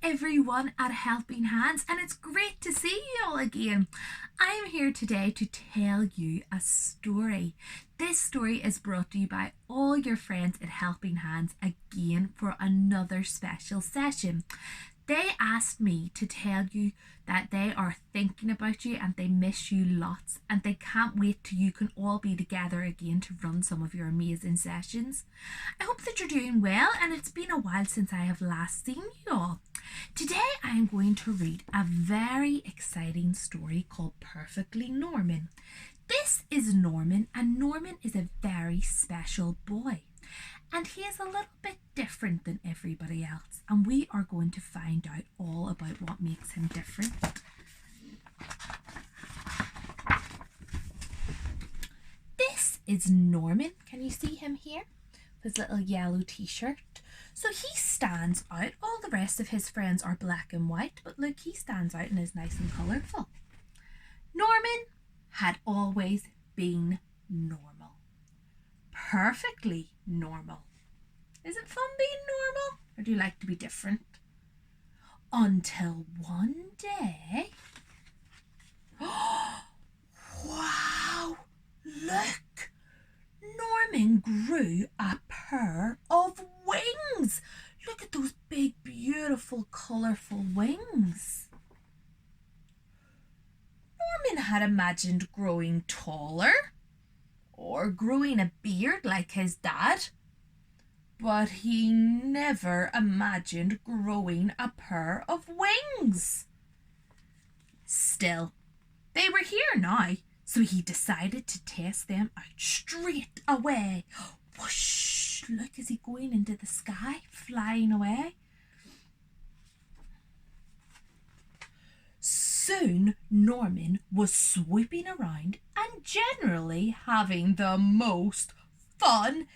everyone at Helping Hands, and it's great to see you all again. I'm here today to tell you a story. This story is brought to you by all your friends at Helping Hands again for another special session. They asked me to tell you that they are thinking about you and they miss you lots, and they can't wait till you can all be together again to run some of your amazing sessions. I hope that you're doing well, and it's been a while since I have last seen you all. Today I am going to read a very exciting story called Perfectly Norman. This is Norman, and Norman is a very special boy. And he is a little bit different than everybody else, and we are going to find out all about what makes him different. This is Norman. Can you see him here? His little yellow t-shirt. So he stands out. All the rest of his friends are black and white, but look, he stands out and is nice and colourful. Norman had always been normal. Perfectly normal. Is it fun being normal, or do you like to be different? Until one day... Wow! Look! Norman grew a pair of wings! Look at those big, beautiful, colourful wings. Norman had imagined growing taller, or growing a beard like his dad, but he never imagined growing a pair of wings. Still, they were here now, so he decided to test them out straight away. Whoosh! Look, is he going into the sky, flying away? Soon Norman was swooping around and generally having the most fun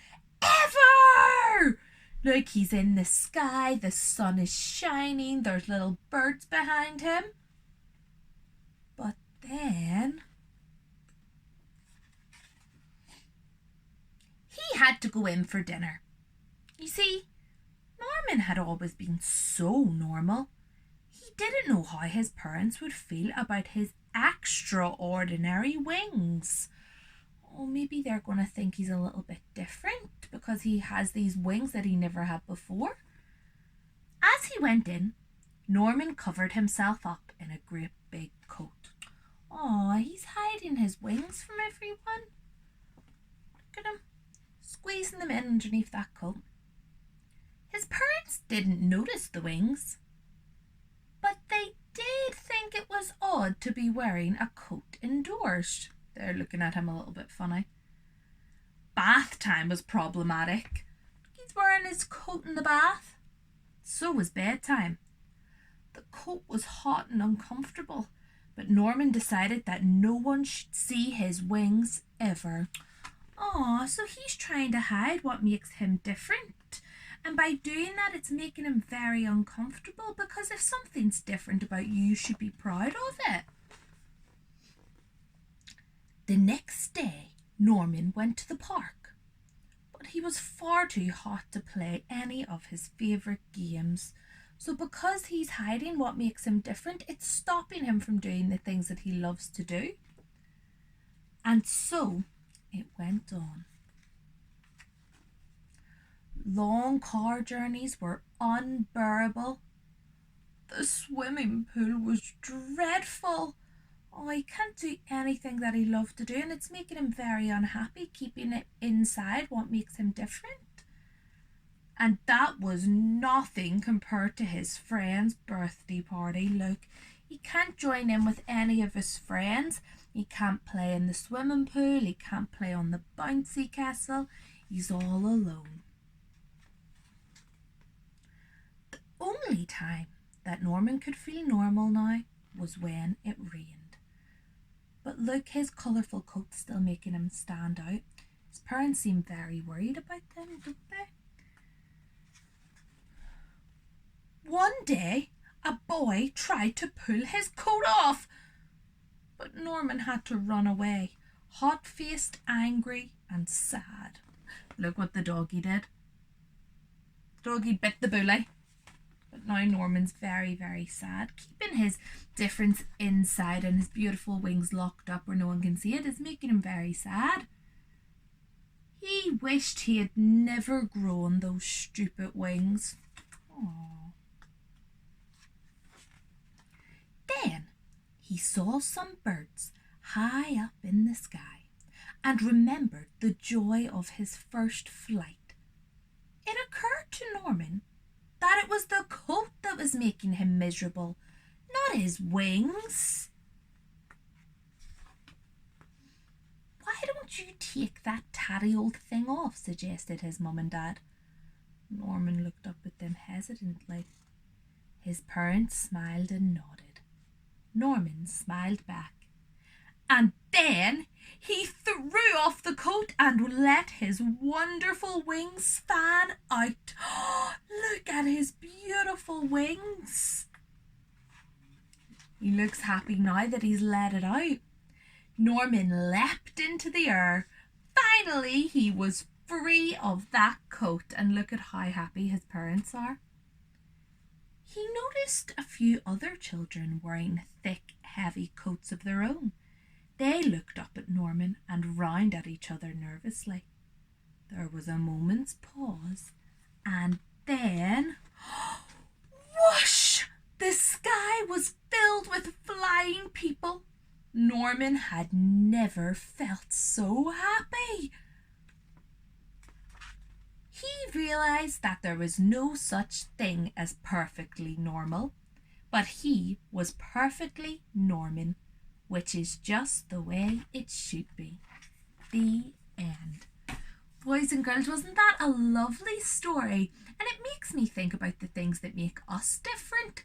ever! Look, he's in the sky, the sun is shining, there's little birds behind him. But then he had to go in for dinner. You see, Norman had always been so normal. He didn't know how his parents would feel about his extraordinary wings. Oh, maybe they're going to think he's a little bit different because he has these wings that he never had before. As he went in, Norman covered himself up in a great big coat. Oh, he's hiding his wings from everyone. Look at him, squeezing them in underneath that coat. His parents didn't notice the wings, but they did think it was odd to be wearing a coat indoors. They're looking at him a little bit funny. Bath time was problematic. He's wearing his coat in the bath. So was bedtime. The coat was hot and uncomfortable, but Norman decided that no one should see his wings ever. Aw, so he's trying to hide what makes him different. And by doing that, it's making him very uncomfortable, because if something's different about you, you should be proud of it. The next day, Norman went to the park, but he was far too hot to play any of his favourite games. So because he's hiding what makes him different, it's stopping him from doing the things that he loves to do. And so it went on. Long car journeys were unbearable. The swimming pool was dreadful. Oh, he can't do anything that he loved to do, and it's making him very unhappy, keeping it inside what makes him different. And that was nothing compared to his friend's birthday party. Look, he can't join in with any of his friends. He can't play in the swimming pool. He can't play on the bouncy castle. He's all alone. The only time that Norman could feel normal now was when it rained. But look, his colourful coat's still making him stand out. His parents seem very worried about them, don't they? One day, a boy tried to pull his coat off, but Norman had to run away, hot-faced, angry and sad. Look what the doggy did. The doggy bit the bully, but now Norman's very, very sad. Keeping his difference inside and his beautiful wings locked up where no one can see it is making him very sad. He wished he had never grown those stupid wings. Aww. Then he saw some birds high up in the sky and remembered the joy of his first flight. It occurred to Norman that it was the coat that was making him miserable, not his wings. Why don't you take that tatty old thing off? Suggested his mum and dad. Norman looked up at them hesitantly. His parents smiled and nodded. Norman smiled back. And then he threw off the coat and let his wonderful wings fan out. Look at his beautiful wings. He looks happy now that he's let it out. Norman leapt into the air. Finally, he was free of that coat, and look at how happy his parents are. He noticed a few other children wearing thick, heavy coats of their own. They looked up at Norman and round at each other nervously. There was a moment's pause, and then, whoosh! The sky was filled with flying people. Norman had never felt so happy. He realized that there was no such thing as perfectly normal, but he was perfectly Norman, which is just the way it should be. The end. Boys and girls, wasn't that a lovely story? And it makes me think about the things that make us different.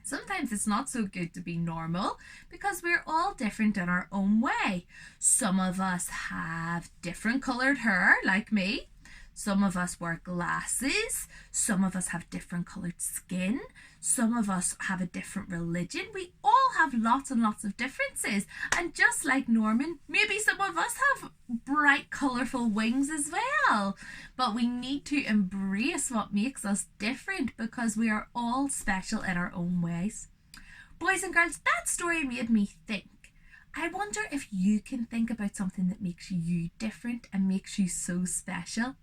Sometimes it's not so good to be normal because we're all different in our own way. Some of us have different coloured hair, like me. Some of us wear glasses. Some of us have different coloured skin. Some of us have a different religion. We all have lots and lots of differences. And just like Norman, maybe some of us have bright, colourful wings as well. But we need to embrace what makes us different because we are all special in our own ways. Boys and girls, that story made me think. I wonder if you can think about something that makes you different and makes you so special.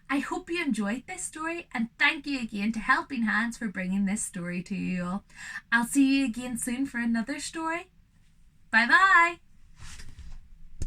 I hope you enjoyed this story, and thank you again to Helping Hands for bringing this story to you all. I'll see you again soon for another story. Bye bye.